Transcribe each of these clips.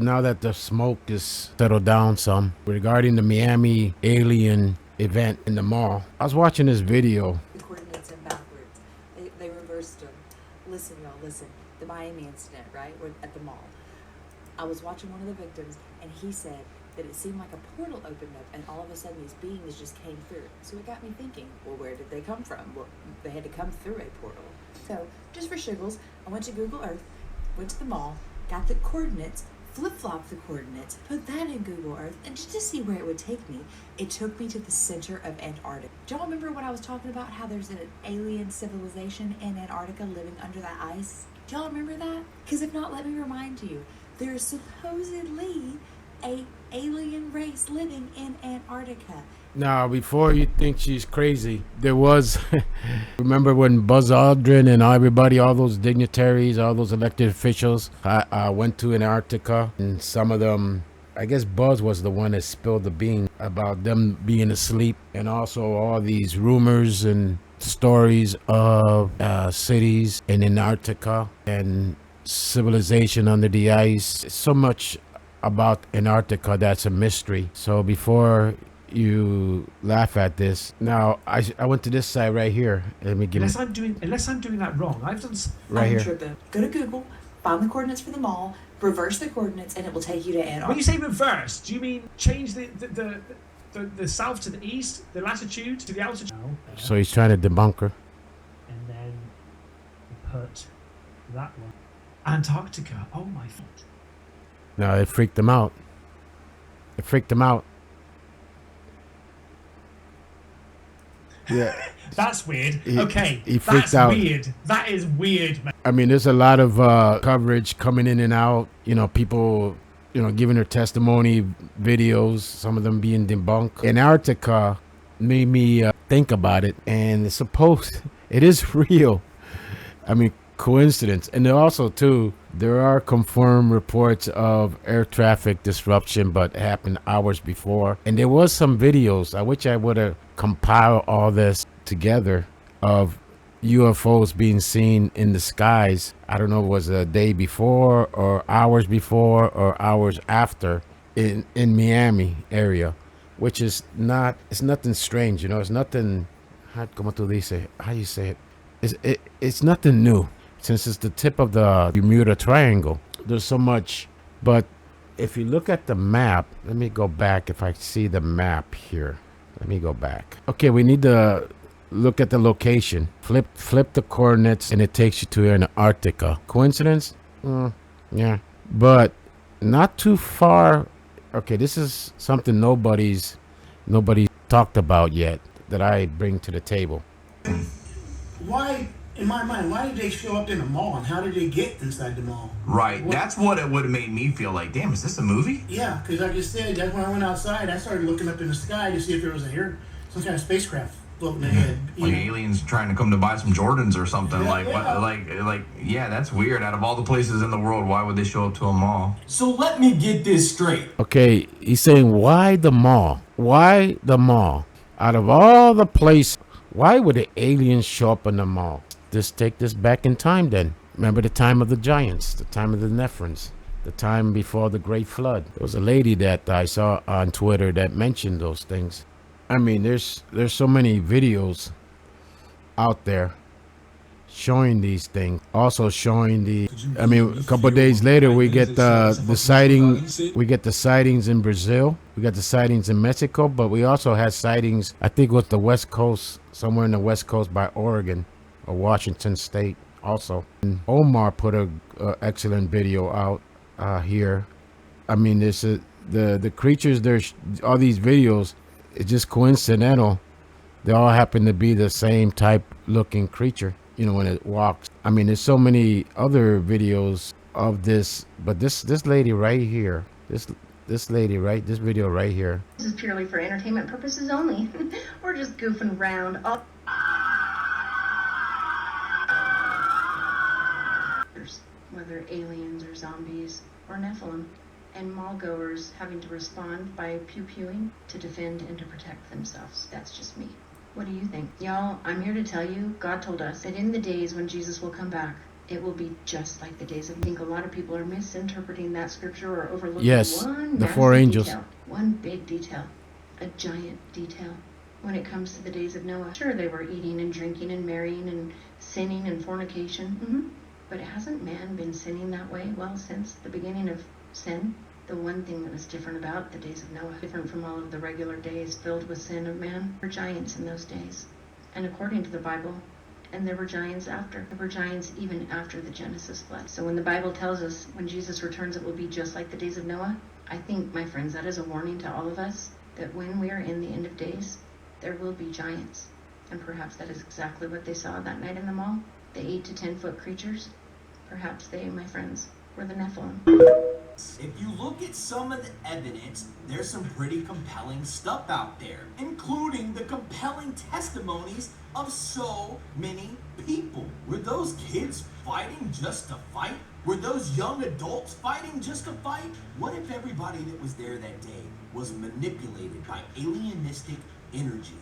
Now that the smoke is settled down some regarding the Miami alien event in the mall, I was watching this video. The coordinates and backwards. They reversed them. Listen, y'all, listen. The Miami incident, right? We're at the mall. I was watching one of the victims, and he said that it seemed like a portal opened up, and all of a sudden these beings just came through. So it got me thinking, well, where did they come from? Well, they had to come through a portal. So, just for shiggles, I went to Google Earth, went to the mall, got the coordinates, flip-flop the coordinates, put that in Google Earth, and just to see where it would take me, it took me to the center of Antarctica. Do y'all remember what I was talking about, how there's an alien civilization in Antarctica living under the ice? Do y'all remember that? Because if not, let me remind you, there is supposedly a alien race living in Antarctica. Now, before you think she's crazy, there was, remember when Buzz Aldrin and everybody, all those dignitaries, all those elected officials, went to Antarctica, and some of them, I guess Buzz was the one that spilled the bean about them being asleep, and also all these rumors and stories of cities in Antarctica and civilization under the ice. So much about Antarctica that's a mystery. So before you laugh at this, now I went to this side right here. Let me give unless I'm doing that wrong. I've done right here. Tripping. Go to Google, find the coordinates for the mall, reverse the coordinates, and it will take you to Antarctica. When you say reverse, do you mean change the south to the east, the latitude to the altitude? No. So he's trying to debunk her. And then we put that one. Antarctica. Oh my God. No, it freaked him out. It freaked him out. Yeah. That's weird. Okay. He freaked that's out. Weird. That is weird, man. I mean, there's a lot of coverage coming in and out. You know, people, giving their testimony, videos, some of them being debunked. Antarctica made me think about it, and it is real. I mean, coincidence. And then also, too, there are confirmed reports of air traffic disruption, but it happened hours before. And there was some videos. I wish I would have compiled all this together of UFOs being seen in the skies. I don't know if it was a day before or hours before or hours after in Miami area, which is not, it's nothing strange, it's nothing, how you say it? It's nothing new. Since it's the tip of the Bermuda Triangle, there's so much. But if you look at the map, let me go back. If I see the map here, let me go back. Okay, we need to look at the location. Flip the coordinates, and it takes you to Antarctica. Coincidence? Yeah, but not too far. Okay, this is something nobody talked about yet that I bring to the table. Why? In my mind, why did they show up in the mall, and how did they get inside the mall? Right, that's what it would have made me feel like, damn, is this a movie? Yeah, because like I said, that's when I went outside, I started looking up in the sky to see if there was some kind of spacecraft floating ahead. Like aliens trying to come to buy some Jordans or something. Yeah, that's weird. Out of all the places in the world, why would they show up to a mall? So let me get this straight. Okay, he's saying, why the mall? Why the mall? Out of all the places, why would the aliens show up in the mall? Just take this back in time then. Remember the time of the giants, the time of the Nephrons, the time before the Great Flood. There was a lady that I saw on Twitter that mentioned those things. I mean, there's so many videos out there showing these things. Also showing a couple of days later we get the sightings in Brazil. We got the sightings in Mexico, but we also had sightings, I think it was the West Coast, somewhere in the West Coast by Oregon. Washington State also. And Omar put a excellent video out here. I mean, there's the creatures. There's all these videos. It's just coincidental. They all happen to be the same type looking creature. When it walks. I mean, there's so many other videos of this, but this lady right here, this video right here. This is purely for entertainment purposes only. We're just goofing around. Whether aliens or zombies or Nephilim, and mall goers having to respond by pew-pewing to defend and to protect themselves. That's just me. What do you think? Y'all, I'm here to tell you, God told us that in the days when Jesus will come back, It will be just like the days of. I think a lot of people are misinterpreting that scripture or overlooking Yes, one the four nasty angels. detail, one big detail, a giant detail. When it comes to the days of Noah, sure, they were eating and drinking and marrying and sinning and fornication. But hasn't man been sinning that way? Well, since the beginning of sin. The one thing that was different about the days of Noah, different from all of the regular days filled with sin of man, were giants in those days. And according to the Bible, and there were giants after. There were giants even after the Genesis flood. So when the Bible tells us when Jesus returns it will be just like the days of Noah, I think, my friends, that is a warning to all of us that when we are in the end of days, there will be giants. And perhaps that is exactly what they saw that night in the mall. The 8 to 10 foot creatures. Perhaps they, my friends, were the Nephilim. If you look at some of the evidence, there's some pretty compelling stuff out there, including the compelling testimonies of so many people. Were those kids fighting just to fight? Were those young adults fighting just to fight? What if everybody that was there that day was manipulated by alienistic energy,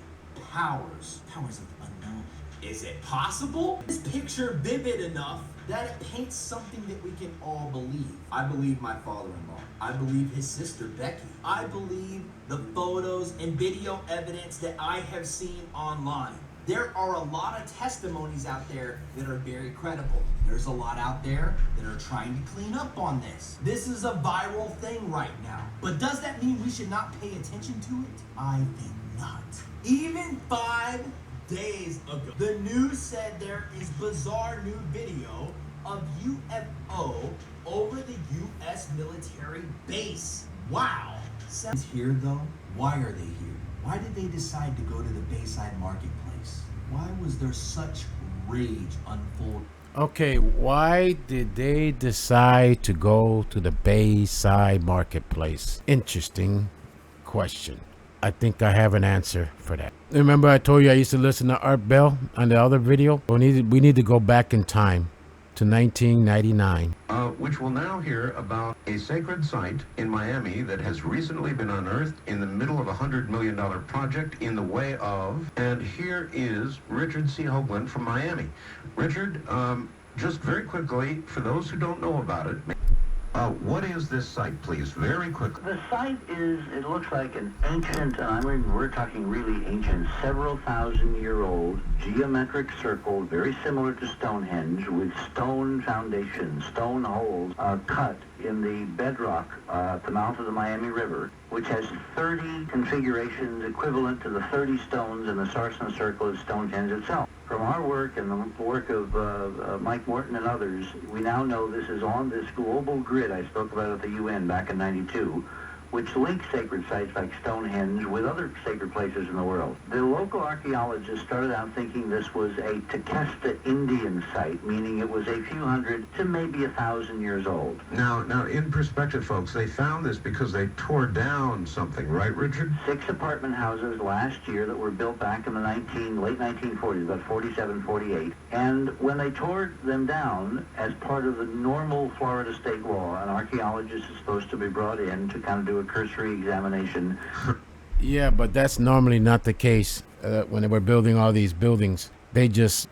powers of the unknown? Is it possible? Is this picture vivid enough that it paints something that we can all believe? I believe my father-in-law. I believe his sister Becky. I believe the photos and video evidence that I have seen online. There are a lot of testimonies out there that are very credible. There's a lot out there that are trying to clean up on this. This is a viral thing right now. But does that mean we should not pay attention to it? I think not. Even 5 days ago, the news said there is bizarre new video of UFO over the U.S. military base. Wow. Sounds here though. Why are they here? Why did they decide to go to the Bayside marketplace? Why was there such rage unfold? Okay, why did they decide to go to the Bayside marketplace? Interesting question. I think I have an answer for that. Remember I told you I used to listen to Art Bell on the other video? We need to go back in time to 1999. Which will now hear about a sacred site in Miami that has recently been unearthed in the middle of a $100 million project in the way of, and here is Richard C. Hoagland from Miami. Richard, just very quickly, for those who don't know about it, what is this site, please? Very quickly. The site is, it looks like an ancient, I mean, we're talking really ancient, several thousand-year-old geometric circle, very similar to Stonehenge, with stone foundations, stone holes cut in the bedrock at the mouth of the Miami River, which has 30 configurations equivalent to the 30 stones in the Sarsen Circle of Stonehenge itself. From our work and the work of Mike Morton and others, we now know this is on this global grid I spoke about at the UN back in '92, which links sacred sites like Stonehenge with other sacred places in the world. The local archaeologists started out thinking this was a Tequesta Indian site, meaning it was a few hundred to maybe 1,000 years old. Now, in perspective, folks, they found this because they tore down something, right, Richard? 6 apartment houses last year that were built back in the late 1940s, about 47, 48. And when they tore them down, as part of the normal Florida state law, an archaeologist is supposed to be brought in to kind of do a cursory examination. Yeah, but that's normally not the case when they were building all these buildings.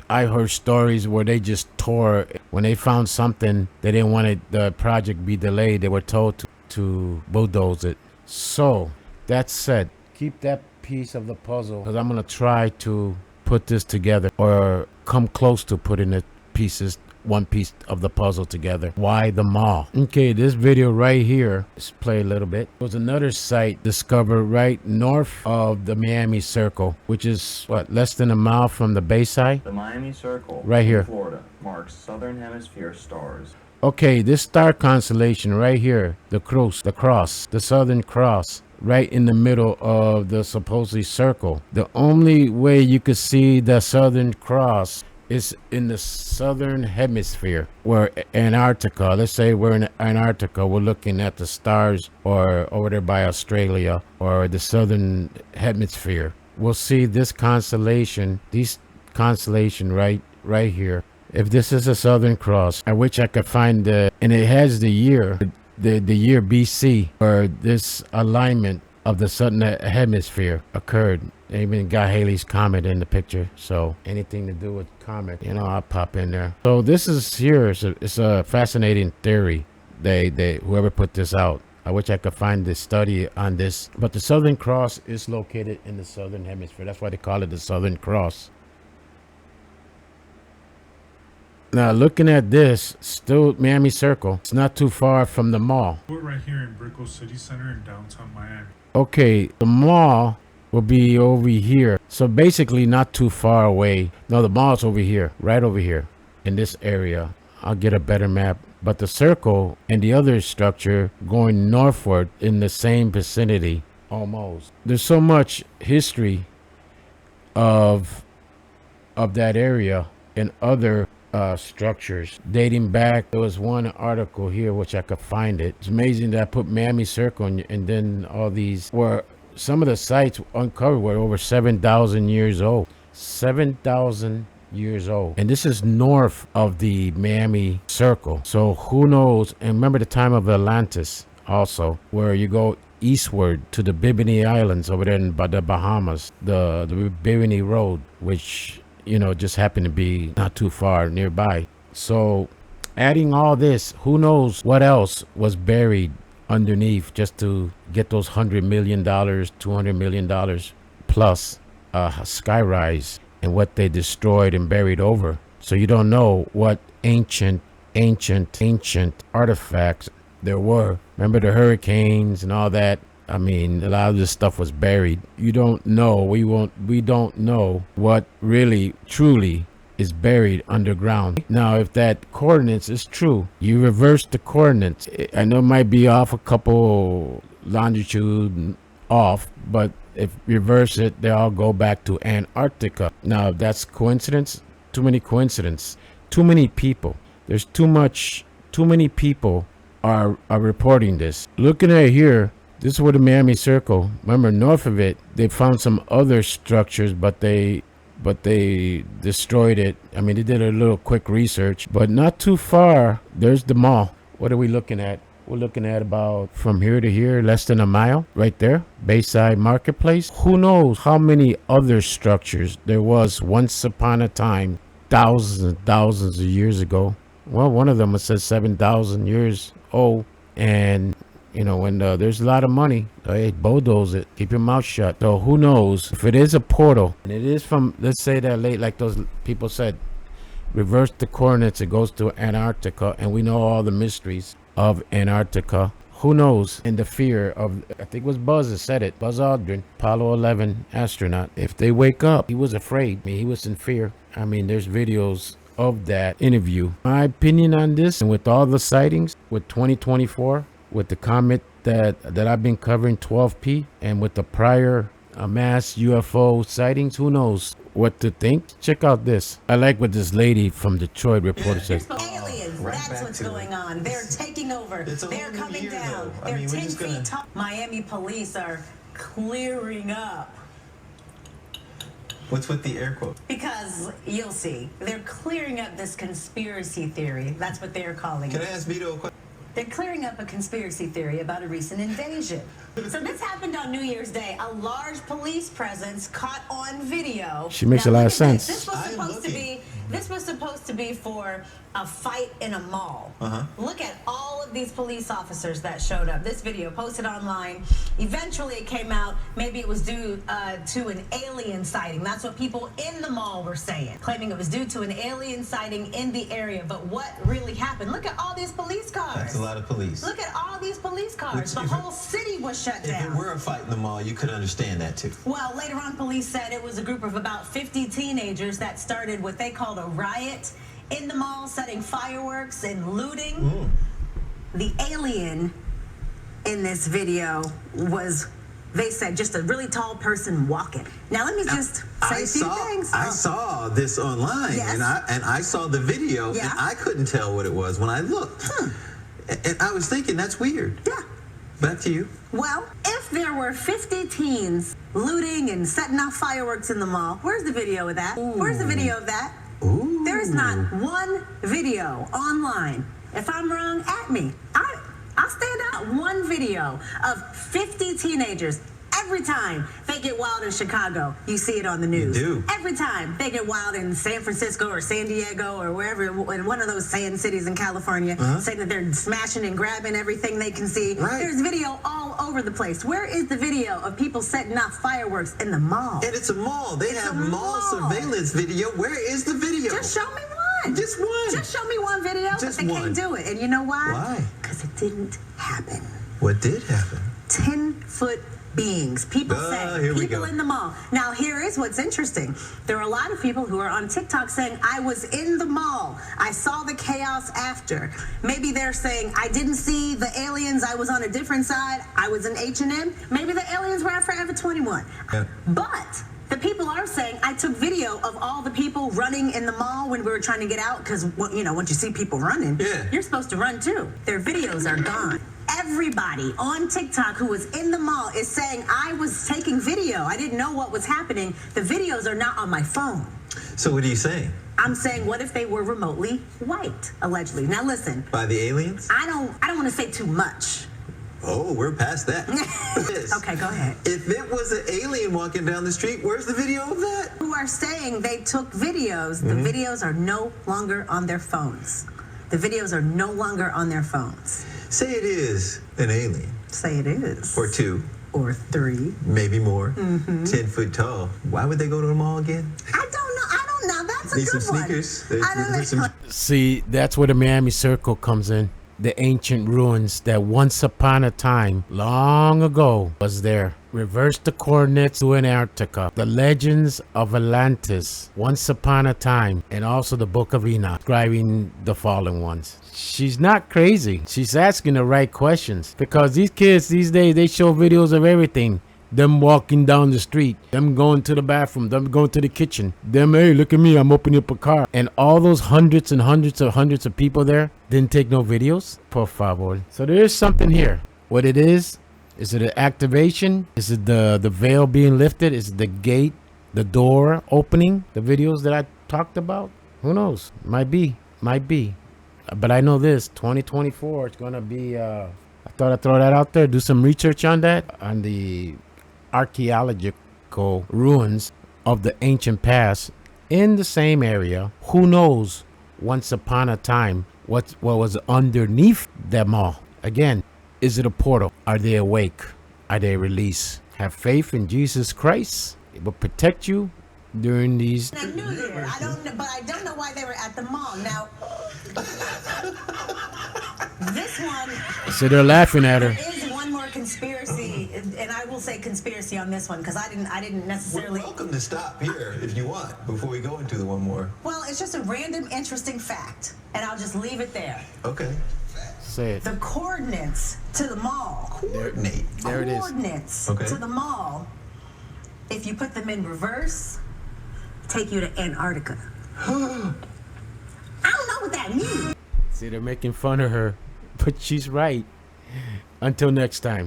I heard stories where they just tore, when they found something, they didn't want the project be delayed. They were told to bulldoze it. So, that said, keep that piece of the puzzle, because I'm going to try to put this together, or come close to putting the pieces, one piece of the puzzle together. Why the mall? Okay, this video right here, let's play a little bit. There was another site discovered right north of the Miami Circle, which is what, less than a mile from the Bayside? The Miami Circle, right here, Florida, marks southern hemisphere stars. Okay, this star constellation right here, the cross, the Southern Cross, right in the middle of the supposedly circle. The only way you could see the Southern Cross is in the southern hemisphere, where Antarctica, let's say we're in Antarctica, we're looking at the stars, or over there by Australia, or the southern hemisphere. We'll see this constellation, right here. If this is a Southern Cross, I wish I could find and it has the year BC, or this alignment of the southern hemisphere occurred. They even got Halley's Comet in the picture. So anything to do with comet, you know, I'll pop in there. So this is here. It's a fascinating theory. They whoever put this out. I wish I could find this study on this. But the Southern Cross is located in the southern hemisphere. That's why they call it the Southern Cross. Now, looking at this, still Miami Circle. It's not too far from the mall. We're right here in Brickell City Center in downtown Miami. Okay, the mall will be over here. So basically not too far away. No, the mall's over here, right over here in this area. I'll get a better map. But the circle and the other structure going northward in the same vicinity almost. There's so much history of that area and other structures dating back. There was one article here which I could find it. It's amazing that I put Miami Circle and then all these were some of the sites uncovered were over 7,000 years old. 7,000 years old, and this is north of the Miami Circle. So who knows? And remember the time of Atlantis also, where you go eastward to the Bimini Islands over there in the Bahamas, the Bimini Road, which, you know, just happened to be not too far nearby. So adding all this, who knows what else was buried underneath just to get those $100 million, $200 million plus skyrise, and what they destroyed and buried over. So you don't know what ancient artifacts there were. Remember the hurricanes and all that? I mean, a lot of this stuff was buried. You don't know. We don't know what really, truly is buried underground. Now, if that coordinates is true, you reverse the coordinates. I know it might be off a couple longitude off, but if you reverse it, they all go back to Antarctica. Now, if that's coincidence, too many coincidences, too many people. There's too many people are reporting this. Looking at here, this is where the Miami Circle. Remember, north of it, they found some other structures, but they destroyed it. I mean, they did a little quick research, but not too far. There's the mall. What are we looking at? We're looking at about from here to here, less than a mile, right there, Bayside Marketplace. Who knows how many other structures there was once upon a time, thousands and thousands of years ago. Well, one of them says 7,000 years old, and you know, when there's a lot of money, they bulldoze it. Keep your mouth shut. So who knows if it is a portal and it is from, let's say that late, like those people said, reverse the coordinates, it goes to Antarctica, and we know all the mysteries of Antarctica. Who knows? And the fear of, I think it was Buzz that said it, Buzz Aldrin, Apollo 11 astronaut. If they wake up, he was afraid. I mean, he was in fear. I mean, there's videos of that interview. My opinion on this, and with all the sightings, with 2024, with the comet that I've been covering, 12P, and with the prior mass UFO sightings, who knows what to think. Check out this. I like what this lady from Detroit reporter says. Aliens, that's what's going on. They're taking over. They're coming down. They're 10 feet tall. Miami police are clearing up. What's with the air quote? Because you'll see, they're clearing up this conspiracy theory. That's what they're calling it. Can I ask Vito a question? They're clearing up a conspiracy theory about a recent invasion. So this happened on New Year's Day. A large police presence caught on video. She makes a lot of sense. This was supposed to be for a fight in a mall. Look at all of these police officers that showed up. This video posted online. Eventually it came out, maybe it was due to an alien sighting. That's what people in the mall were saying, claiming it was due to an alien sighting in the area. But what really happened? Look at all these police cars. That's a lot of police. Look at all these police cars. The whole city was shut down. If it were a fight in the mall, you could understand that too. Well, later on, police said it was a group of about 50 teenagers that started what they called a riot in the mall, setting fireworks and looting. The alien in this video was, they said, just a really tall person walking. Now let me just say a few things. I saw this online, Yes. and I saw the video, and I couldn't tell what it was when I looked. And I was thinking, that's weird. Yeah. Back to you. Well, if there were 50 teens looting and setting off fireworks in the mall, where's the video of that? Where's the video of that? There is not one video online. If I'm wrong, at me. I'll stand out. One video of 50 teenagers Every time they get wild in Chicago, you see it on the news. You do. Every time they get wild in San Francisco or San Diego or wherever, in one of those sand cities in California, saying that they're smashing and grabbing everything they can see. Right. There's video all over the place. Where is the video of people setting off fireworks in the mall? And it's a mall. They have mall surveillance video. Where is the video? Just show me one. Just one. Just show me one video, Just but they one. can't do it. And you know why? Why? Because it didn't happen. What did happen? 10-foot beings. People say, here we people go. in the mall. Now, here is what's interesting. There are a lot of people who are on TikTok saying, I was in the mall. I saw the chaos after. Maybe they're saying, I didn't see the aliens. I was on a different side. I was in H&M. Maybe the aliens were at Forever 21. Yeah. But the people are saying, I took video of all the people running in the mall when we were trying to get out, because, you know, once you see people running, you're supposed to run too. Their videos are gone. Everybody on TikTok who was in the mall is saying, I was taking video. I didn't know what was happening. The videos are not on my phone. So what are you saying? I'm saying, what if they were remotely wiped, allegedly? Now listen. By the aliens? I don't want to say too much. Oh, we're past that. Okay, go ahead. If it was an alien walking down the street, where's the video of that? Who are saying they took videos. The videos are no longer on their phones. The videos are no longer on their phones. Say it is an alien. Say it is. Or 2. Or 3. Maybe more. 10 foot tall. Why would they go to the mall again? I don't know. That's a Need good some one. sneakers. I don't know. See, that's where the Miami Circle comes in. The ancient ruins that once upon a time, long ago, was there. Reverse the coordinates to Antarctica. The legends of Atlantis, once upon a time, and also the Book of Enoch, describing the fallen ones. She's not crazy. She's asking the right questions, because these kids these days, they show videos of everything. Them walking down the street, them going to the bathroom, them going to the kitchen, them, hey, look at me, I'm opening up a car. And all those hundreds and hundreds of people there didn't take no videos? Por favor. So there is something here. What it is it an activation? Is it the veil being lifted? Is it the gate, the door opening? The videos that I talked about? Who knows? Might be. But I know this, 2024, it's going to be, I thought I'd throw that out there, do some research on that, on the archaeological ruins of the ancient past in the same area. Who knows, once upon a time, what was underneath them all? Again, is it a portal? Are they awake? Are they released? Have faith in Jesus Christ. It will protect you during these. I knew that. I don't know why they were at the mall. Now, this one. So they're laughing at her. There is one more conspiracy, and I will say conspiracy on this one because I didn't necessarily. We're welcome to stop here if you want before we go into the one more. Well, it's just a random, interesting fact, and I'll just leave it there. Okay. Say it. The coordinates to the mall. There it is. Coordinates Okay. to the mall. If you put them in reverse, take you to Antarctica. I don't know what that means. See, they're making fun of her, but she's right. Until next time.